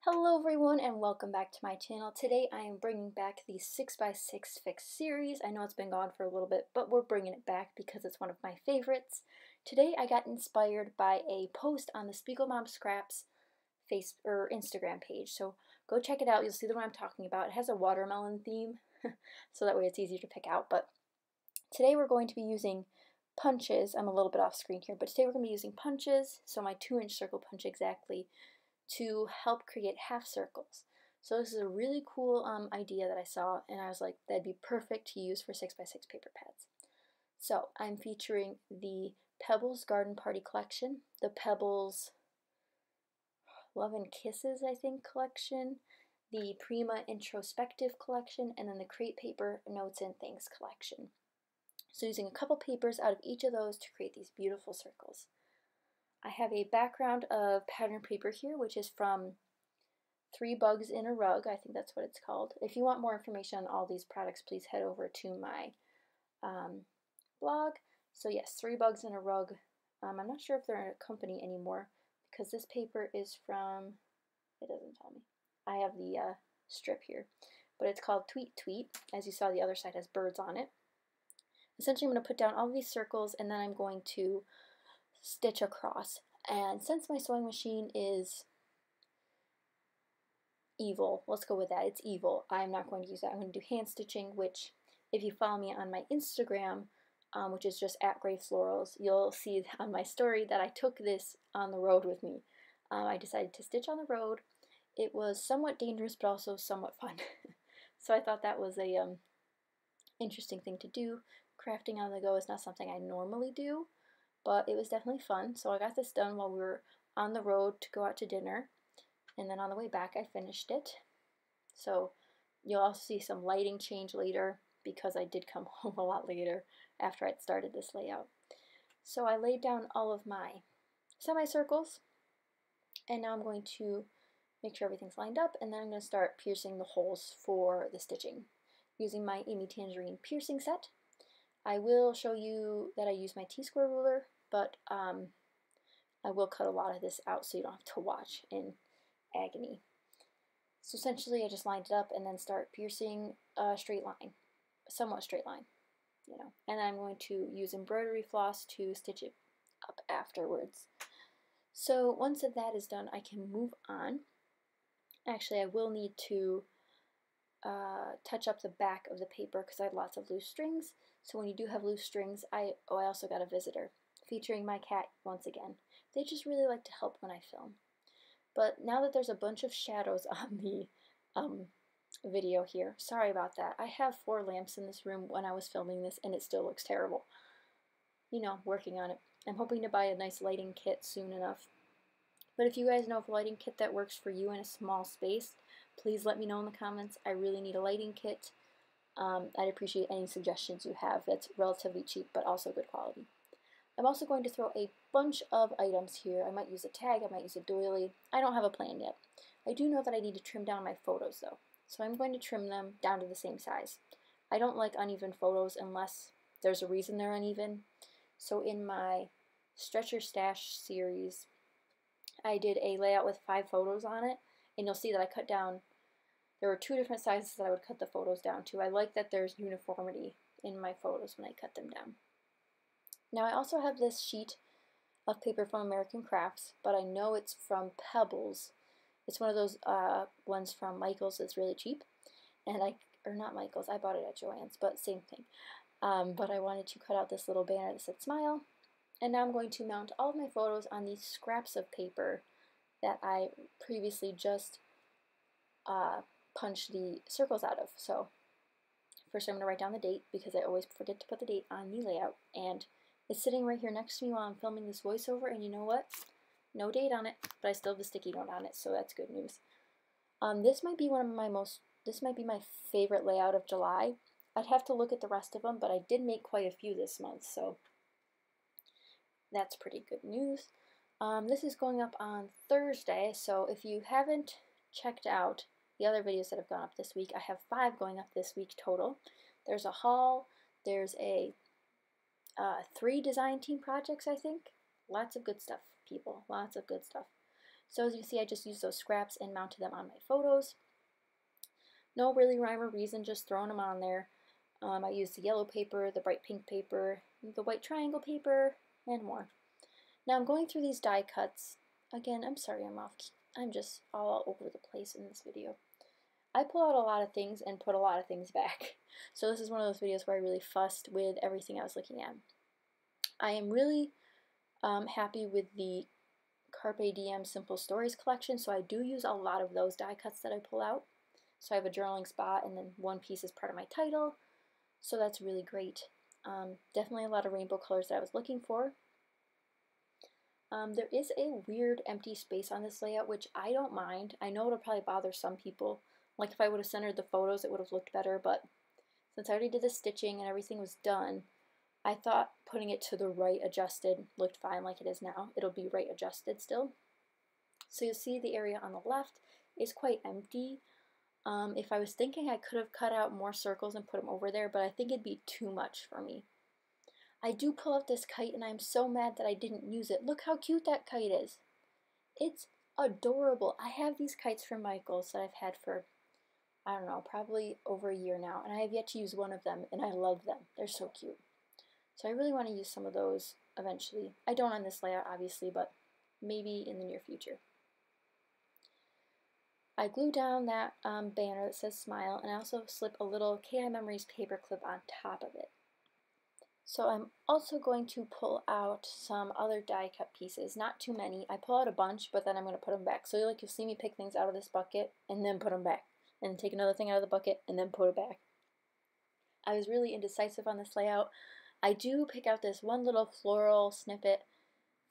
Hello everyone and welcome back to my channel. Today I am bringing back the 6x6 Fix series. I know it's been gone for a little bit, but we're bringing it back because it's one of my favorites. Today I got inspired by a post on the Spiegel Mom Scraps Instagram page. So go check it out. You'll see the one I'm talking about. It has a watermelon theme, so that way it's easier to pick out. But today we're going to be using punches. I'm a little bit off screen here, but today we're going to be using punches. So my 2-inch circle punch exactly, to help create half circles. So this is a really cool idea that I saw, and I was like, that'd be perfect to use for 6x6 paper pads. So I'm featuring the Pebbles Garden Party collection, the Pebbles Love and Kisses, I think, collection, the Prima Introspective collection, and then the Crate Paper Notes and Things collection. So using a couple papers out of each of those to create these beautiful circles. I have a background of pattern paper here, which is from 3 Bugs in a Rug. I think that's what it's called. If you want more information on all these products, please head over to my blog. So yes, 3 Bugs in a Rug. I'm not sure if they're a company anymore because this paper is from, it doesn't tell me. I have the strip here, but it's called Tweet Tweet. As you saw, the other side has birds on it. Essentially, I'm going to put down all these circles and then I'm going to stitch across. And since my sewing machine is evil, let's go with that, it's evil, I'm not going to use that. I'm going to do hand stitching, which if you follow me on my Instagram, which is just @Florals, you'll see on my story that I took this on the road with me. I decided to stitch on the road. It was somewhat dangerous but also somewhat fun. So I thought that was a interesting thing to do. Crafting on the go is not something I normally do, but it was definitely fun. So I got this done while we were on the road to go out to dinner, and then on the way back I finished it. So you'll also see some lighting change later because I did come home a lot later after I'd started this layout. So I laid down all of my semicircles, and now I'm going to make sure everything's lined up, and then I'm going to start piercing the holes for the stitching using my Amy Tangerine piercing set. I will show you that I use my T-square ruler, but I will cut a lot of this out so you don't have to watch in agony. So essentially I just lined it up and then start piercing a straight line, a somewhat straight line, you know. And then I'm going to use embroidery floss to stitch it up afterwards. So once that is done, I can move on. Actually, I will need to touch up the back of the paper because I had lots of loose strings. So when you do have loose strings, I also got a visitor featuring my cat once again. They just really like to help when I film. But now that there's a bunch of shadows on the video here, sorry about that. I have 4 lamps in this room when I was filming this and it still looks terrible. You know, working on it. I'm hoping to buy a nice lighting kit soon enough. But if you guys know of a lighting kit that works for you in a small space, please let me know in the comments. I really need a lighting kit. I'd appreciate any suggestions you have that's relatively cheap but also good quality. I'm also going to throw a bunch of items here. I might use a tag, I might use a doily. I don't have a plan yet. I do know that I need to trim down my photos though, so I'm going to trim them down to the same size. I don't like uneven photos unless there's a reason they're uneven. So in my Stretcher Stash series, I did a layout with 5 photos on it, and you'll see that I cut down, there were 2 different sizes that I would cut the photos down to. I like that there's uniformity in my photos when I cut them down. Now I also have this sheet of paper from American Crafts, but I know it's from Pebbles. It's one of those ones from Michael's that's really cheap, and or not Michael's, I bought it at Joann's, but same thing. But I wanted to cut out this little banner that said smile, and now I'm going to mount all of my photos on these scraps of paper that I previously just punched the circles out of. So first I'm going to write down the date because I always forget to put the date on the layout, and it's sitting right here next to me while I'm filming this voiceover, and you know what? No date on it, but I still have the sticky note on it, so that's good news. This might be my favorite layout of July. I'd have to look at the rest of them, but I did make quite a few this month, so that's pretty good news. This is going up on Thursday, so if you haven't checked out the other videos that have gone up this week, I have 5 going up this week total. There's a haul, there's a 3 design team projects, I think. Lots of good stuff, people, lots of good stuff. So as you can see, I just used those scraps and mounted them on my photos. No really rhyme or reason, just throwing them on there. I used the yellow paper, the bright pink paper, the white triangle paper, and more. Now I'm going through these die cuts. Again, I'm sorry I'm just all over the place in this video. I pull out a lot of things and put a lot of things back. So this is one of those videos where I really fussed with everything I was looking at. I am really happy with the Carpe Diem Simple Stories collection, so I do use a lot of those die cuts that I pull out. So I have a journaling spot, and then one piece is part of my title, so that's really great. Definitely a lot of rainbow colors that I was looking for. There is a weird empty space on this layout, which I don't mind. I know it'll probably bother some people. Like if I would have centered the photos, it would have looked better, but since I already did the stitching and everything was done, I thought putting it to the right adjusted looked fine like it is now. It'll be right adjusted still. So you'll see the area on the left is quite empty. If I was thinking, I could have cut out more circles and put them over there, but I think it'd be too much for me. I do pull out this kite, and I'm so mad that I didn't use it. Look how cute that kite is. It's adorable. I have these kites from Michael's that I've had for, I don't know, probably over a year now, and I have yet to use one of them, and I love them. They're so cute. So I really want to use some of those eventually. I don't on this layout, obviously, but maybe in the near future. I glue down that banner that says smile, and I also slip a little KI Memories paper clip on top of it. So I'm also going to pull out some other die cut pieces, not too many. I pull out a bunch, but then I'm going to put them back. So you'll see me pick things out of this bucket and then put them back, and take another thing out of the bucket and then put it back. I was really indecisive on this layout. I do pick out this one little floral snippet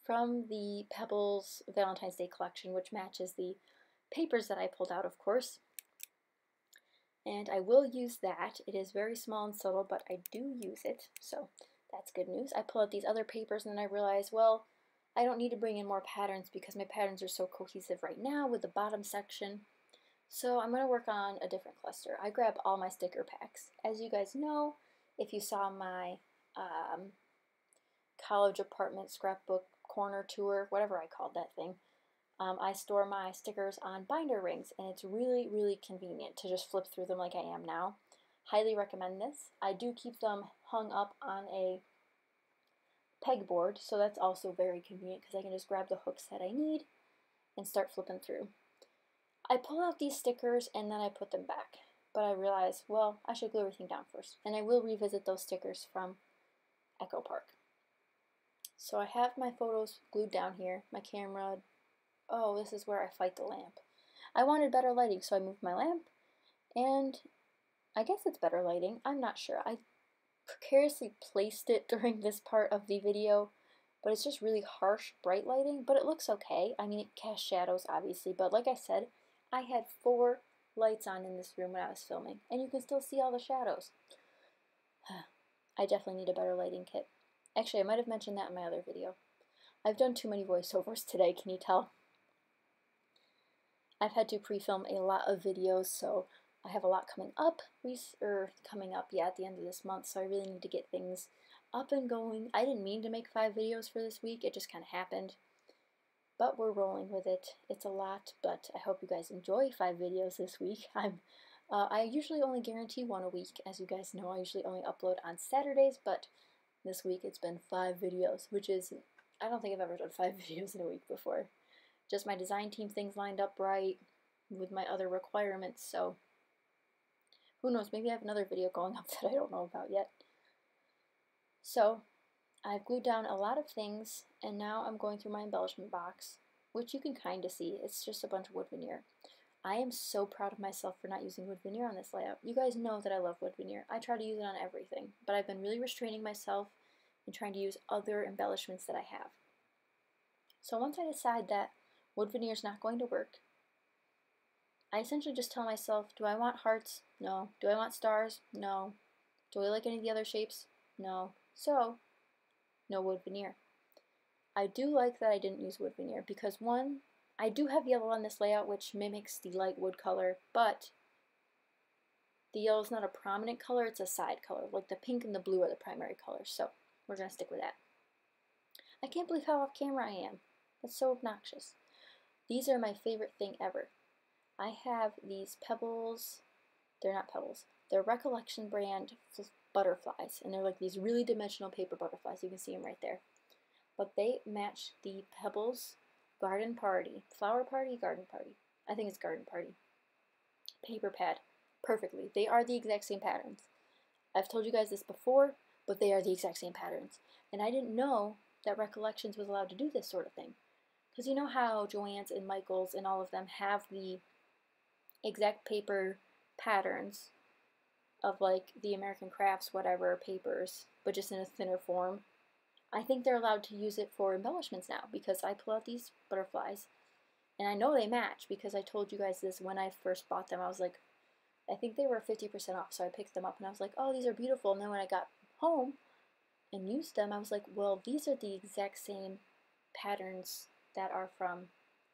from the Pebbles Valentine's Day collection, which matches the papers that I pulled out, of course. And I will use that. It is very small and subtle, but I do use it, so that's good news. I pull out these other papers, and then I realize, well, I don't need to bring in more patterns because my patterns are so cohesive right now with the bottom section. So I'm going to work on a different cluster. I grab all my sticker packs. As you guys know, if you saw my college apartment scrapbook corner tour, whatever I called that thing, I store my stickers on binder rings, and it's really, really convenient to just flip through them like I am now. Highly recommend this. I do keep them hung up on a pegboard, so that's also very convenient because I can just grab the hooks that I need and start flipping through. I pull out these stickers and then I put them back, but I realize, well, I should glue everything down first, and I will revisit those stickers from Echo Park. So I have my photos glued down here, my camera. Oh, this is where I fight the lamp. I wanted better lighting, so I moved my lamp, and I guess it's better lighting. I'm not sure. I precariously placed it during this part of the video, but it's just really harsh, bright lighting, but it looks okay. I mean, it casts shadows, obviously, but like I said, I had 4 lights on in this room when I was filming, and you can still see all the shadows. I definitely need a better lighting kit. Actually, I might have mentioned that in my other video. I've done too many voiceovers today, can you tell? I've had to pre-film a lot of videos, so I have a lot coming up, at the end of this month, so I really need to get things up and going. I didn't mean to make 5 videos for this week, it just kind of happened. But we're rolling with it. It's a lot, but I hope you guys enjoy 5 videos this week. I usually only guarantee 1 a week. As you guys know, I usually only upload on Saturdays, but this week it's been 5 videos, which is, I don't think I've ever done 5 videos in a week before. Just my design team things lined up right with my other requirements, so who knows, maybe I have another video going up that I don't know about yet. So I've glued down a lot of things, and now I'm going through my embellishment box, which you can kind of see. It's just a bunch of wood veneer. I am so proud of myself for not using wood veneer on this layout. You guys know that I love wood veneer. I try to use it on everything, but I've been really restraining myself and trying to use other embellishments that I have. So once I decide that wood veneer is not going to work, I essentially just tell myself, do I want hearts? No. Do I want stars? No. Do I like any of the other shapes? No. So, no wood veneer. I do like that I didn't use wood veneer because, one, I do have yellow on this layout which mimics the light wood color, but the yellow is not a prominent color, it's a side color. Like the pink and the blue are the primary colors, so we're going to stick with that. I can't believe how off camera I am. That's so obnoxious. These are my favorite thing ever. I have these Pebbles, they're not Pebbles, they're Recollection brand butterflies, and they're like these really dimensional paper butterflies. You can see them right there. But they match the Pebbles Garden Party, Flower Party, Garden Party. I think it's Garden Party. Paper pad perfectly. They are the exact same patterns. I've told you guys this before, but they are the exact same patterns. And I didn't know that Recollections was allowed to do this sort of thing. Because you know how Joann's and Michael's and all of them have the exact paper patterns of like the American Crafts whatever papers, but just in a thinner form. I think they're allowed to use it for embellishments now because I pull out these butterflies and I know they match because I told you guys this when I first bought them. I was like, I think they were 50% off, so I picked them up and I was like, oh, these are beautiful. And then when I got home and used them, I was like, well, these are the exact same patterns that are from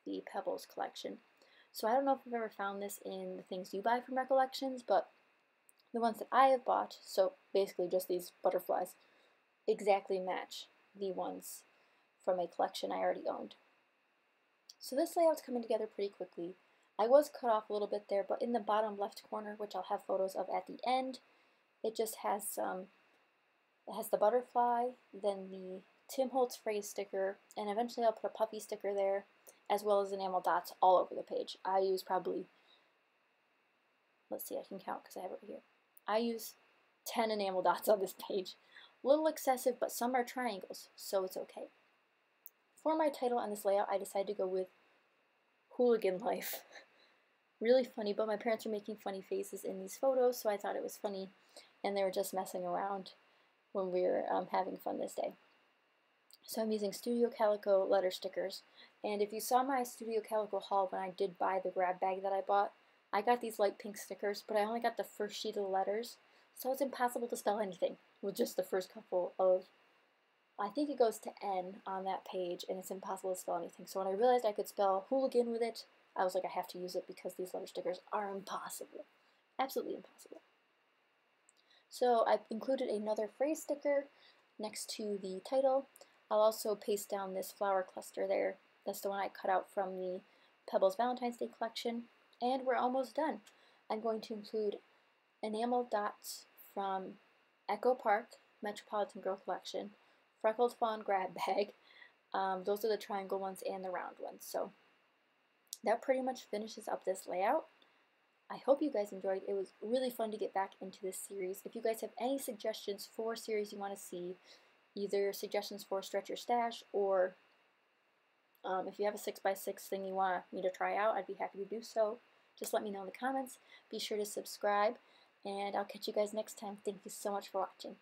the Pebbles collection. So I don't know if you've ever found this in the things you buy from Recollections, but the ones that I have bought, so basically just these butterflies, exactly match the ones from a collection I already owned. So this layout's coming together pretty quickly. I was cut off a little bit there, but in the bottom left corner, which I'll have photos of at the end, it just has it has the butterfly, then the Tim Holtz phrase sticker, and eventually I'll put a puffy sticker there, as well as enamel dots all over the page. I use probably, let's see, I can count because I have it right here. I use 10 enamel dots on this page. A little excessive, but some are triangles, so it's okay. For my title on this layout, I decided to go with Hooligan Life. Really funny, but my parents were making funny faces in these photos, so I thought it was funny, and they were just messing around when we were having fun this day. So I'm using Studio Calico letter stickers, and if you saw my Studio Calico haul when I did buy the grab bag that I bought, I got these light pink stickers, but I only got the first sheet of the letters, so it's impossible to spell anything with just the first couple of, I think it goes to N on that page, and it's impossible to spell anything. So when I realized I could spell hooligan with it, I was like, I have to use it because these letter stickers are impossible. Absolutely impossible. So I've included another phrase sticker next to the title. I'll also paste down this flower cluster there. That's the one I cut out from the Pebbles Valentine's Day collection. And we're almost done. I'm going to include enamel dots from Echo Park Metropolitan Girl Collection, Freckled Fawn grab bag. Those are the triangle ones and the round ones. So that pretty much finishes up this layout. I hope you guys enjoyed. It was really fun to get back into this series. If you guys have any suggestions for series you want to see, either suggestions for Stretch Your Stash or if you have a 6x6 thing you want me to try out, I'd be happy to do so. Just let me know in the comments. Be sure to subscribe, and I'll catch you guys next time. Thank you so much for watching.